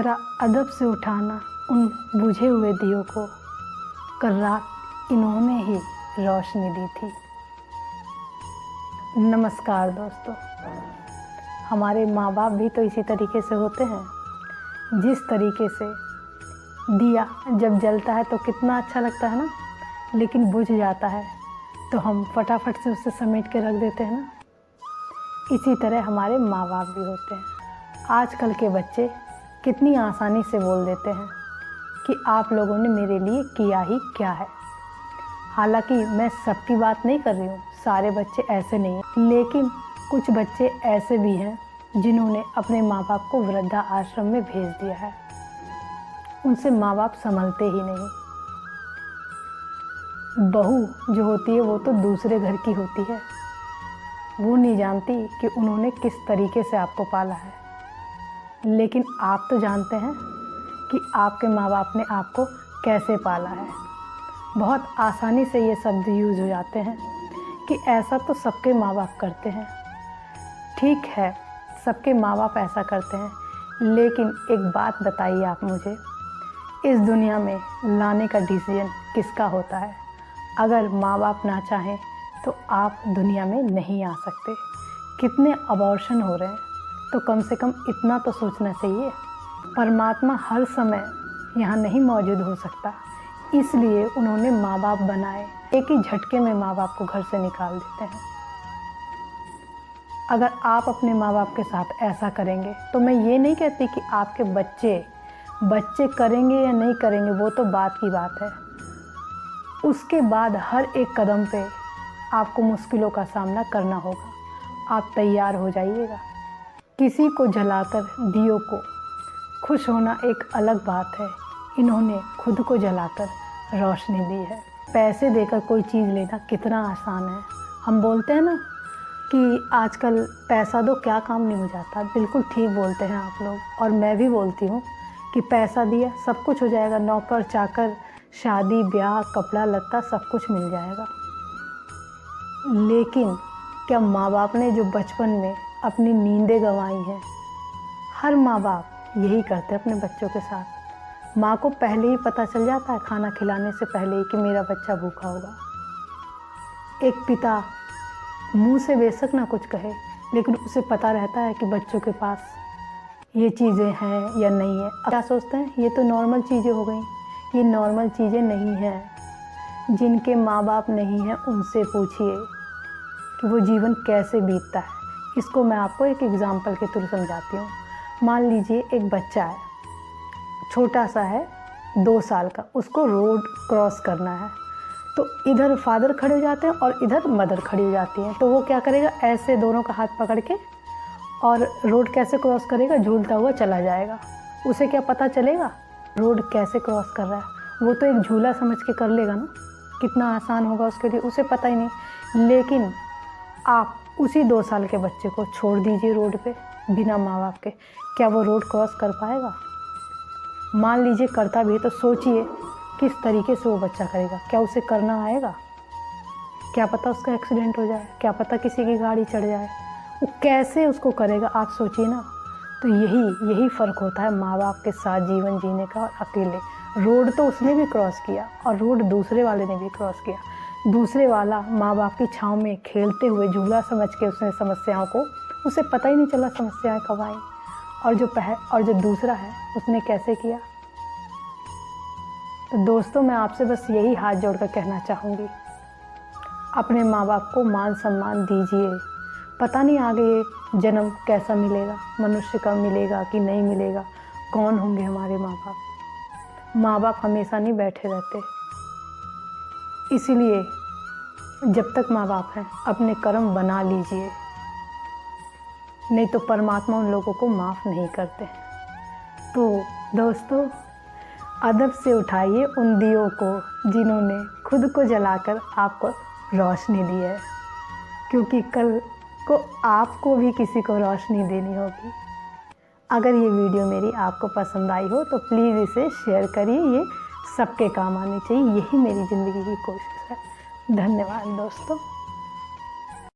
ज़रा अदब से उठाना उन बुझे हुए दियों को, कल रात इन्होंने ही रोशनी दी थी। नमस्कार दोस्तों, हमारे माँ बाप भी तो इसी तरीके से होते हैं। जिस तरीके से दिया जब जलता है तो कितना अच्छा लगता है ना, लेकिन बुझ जाता है तो हम फटाफट से उसे समेट के रख देते हैं ना। इसी तरह हमारे माँ बाप भी होते हैं। आजकल के बच्चे कितनी आसानी से बोल देते हैं कि आप लोगों ने मेरे लिए किया ही क्या है। हालांकि मैं सबकी बात नहीं कर रही हूँ, सारे बच्चे ऐसे नहीं हैं, लेकिन कुछ बच्चे ऐसे भी हैं जिन्होंने अपने माँ बाप को वृद्धा आश्रम में भेज दिया है। उनसे माँ बाप संभलते ही नहीं। बहू जो होती है वो तो दूसरे घर की होती है, वो नहीं जानती कि उन्होंने किस तरीके से आपको पाला है। लेकिन आप तो जानते हैं कि आपके माँ बाप ने आपको कैसे पाला है। बहुत आसानी से ये शब्द यूज़ हो जाते हैं कि ऐसा तो सबके माँ बाप करते हैं। ठीक है, सबके माँ बाप ऐसा करते हैं, लेकिन एक बात बताइए आप मुझे, इस दुनिया में लाने का डिसीजन किसका होता है? अगर माँ बाप ना चाहें तो आप दुनिया में नहीं आ सकते। कितने अबॉर्शन हो रहे हैं, तो कम से कम इतना तो सोचना चाहिए। परमात्मा हर समय यहाँ नहीं मौजूद हो सकता, इसलिए उन्होंने माँ बाप बनाए। एक ही झटके में माँ बाप को घर से निकाल देते हैं। अगर आप अपने माँ बाप के साथ ऐसा करेंगे तो मैं ये नहीं कहती कि आपके बच्चे करेंगे या नहीं करेंगे, वो तो बात की बात है। उसके बाद हर एक कदम पे आपको मुश्किलों का सामना करना होगा। आप तैयार हो जाइएगा। किसी को जलाकर दियों को खुश होना एक अलग बात है, इन्होंने खुद को जलाकर रोशनी दी है। पैसे देकर कोई चीज़ लेना कितना आसान है। हम बोलते हैं ना कि आजकल पैसा दो क्या काम नहीं हो जाता। बिल्कुल ठीक बोलते हैं आप लोग, और मैं भी बोलती हूँ कि पैसा दिया सब कुछ हो जाएगा। नौकर चाकर, शादी ब्याह, कपड़ा लत्ता सब कुछ मिल जाएगा। लेकिन क्या माँ बाप ने जो बचपन में अपनी नींदें गंवाई हैं, हर माँ बाप यही करते हैं अपने बच्चों के साथ। माँ को पहले ही पता चल जाता है, खाना खिलाने से पहले ही, कि मेरा बच्चा भूखा होगा। एक पिता मुंह से बेशक ना कुछ कहे, लेकिन उसे पता रहता है कि बच्चों के पास ये चीज़ें हैं या नहीं है। क्या सोचते हैं, ये तो नॉर्मल चीज़ें हो गई। ये नॉर्मल चीज़ें नहीं हैं। जिनके माँ बाप नहीं हैं उनसे पूछिए कि वो जीवन कैसे बीतता है। इसको मैं आपको एक एग्ज़ाम्पल के थ्रू समझाती हूँ। मान लीजिए एक बच्चा है, छोटा सा है, 2 साल का, उसको रोड क्रॉस करना है। तो इधर फादर खड़े हो जाते हैं और इधर मदर खड़ी हो जाती हैं। तो वो क्या करेगा, ऐसे दोनों का हाथ पकड़ के और रोड कैसे क्रॉस करेगा, झूलता हुआ चला जाएगा। उसे क्या पता चलेगा रोड कैसे क्रॉस कर रहा है? वो तो एक झूला समझ के कर लेगा ना। कितना आसान होगा उसके लिए, उसे पता ही नहीं। लेकिन आप उसी 2 साल के बच्चे को छोड़ दीजिए रोड पे बिना माँ बाप के, क्या वो रोड क्रॉस कर पाएगा? मान लीजिए करता भी है तो सोचिए किस तरीके से वो बच्चा करेगा। क्या उसे करना आएगा? क्या पता उसका एक्सीडेंट हो जाए, क्या पता किसी की गाड़ी चढ़ जाए, वो कैसे उसको करेगा? आप सोचिए ना। तो यही फ़र्क होता है माँ बाप के साथ जीवन जीने का और अकेले। रोड तो उसने भी क्रॉस किया और रोड दूसरे वाले ने भी क्रॉस किया। दूसरे वाला माँ बाप की छाँव में खेलते हुए झूला समझ के उसने समस्याओं को, उसे पता ही नहीं चला समस्याएं कब आई। और जो दूसरा है उसने कैसे किया। तो दोस्तों, मैं आपसे बस यही हाथ जोड़कर कहना चाहूँगी, अपने माँ बाप को मान सम्मान दीजिए। पता नहीं आगे जन्म कैसा मिलेगा, मनुष्य का मिलेगा कि नहीं मिलेगा, कौन होंगे हमारे माँ बाप। माँ बाप हमेशा नहीं बैठे रहते। इसीलिए जब तक माँ बाप हैं अपने कर्म बना लीजिए, नहीं तो परमात्मा उन लोगों को माफ़ नहीं करते। तो दोस्तों, अदब से उठाइए उन दियों को जिन्होंने खुद को जलाकर आपको रोशनी दी है, क्योंकि कल को आपको भी किसी को रोशनी देनी होगी। अगर ये वीडियो मेरी आपको पसंद आई हो तो प्लीज़ इसे शेयर करिए। ये सबके काम आनी चाहिए, यही मेरी ज़िंदगी की कोशिश है। धन्यवाद दोस्तों।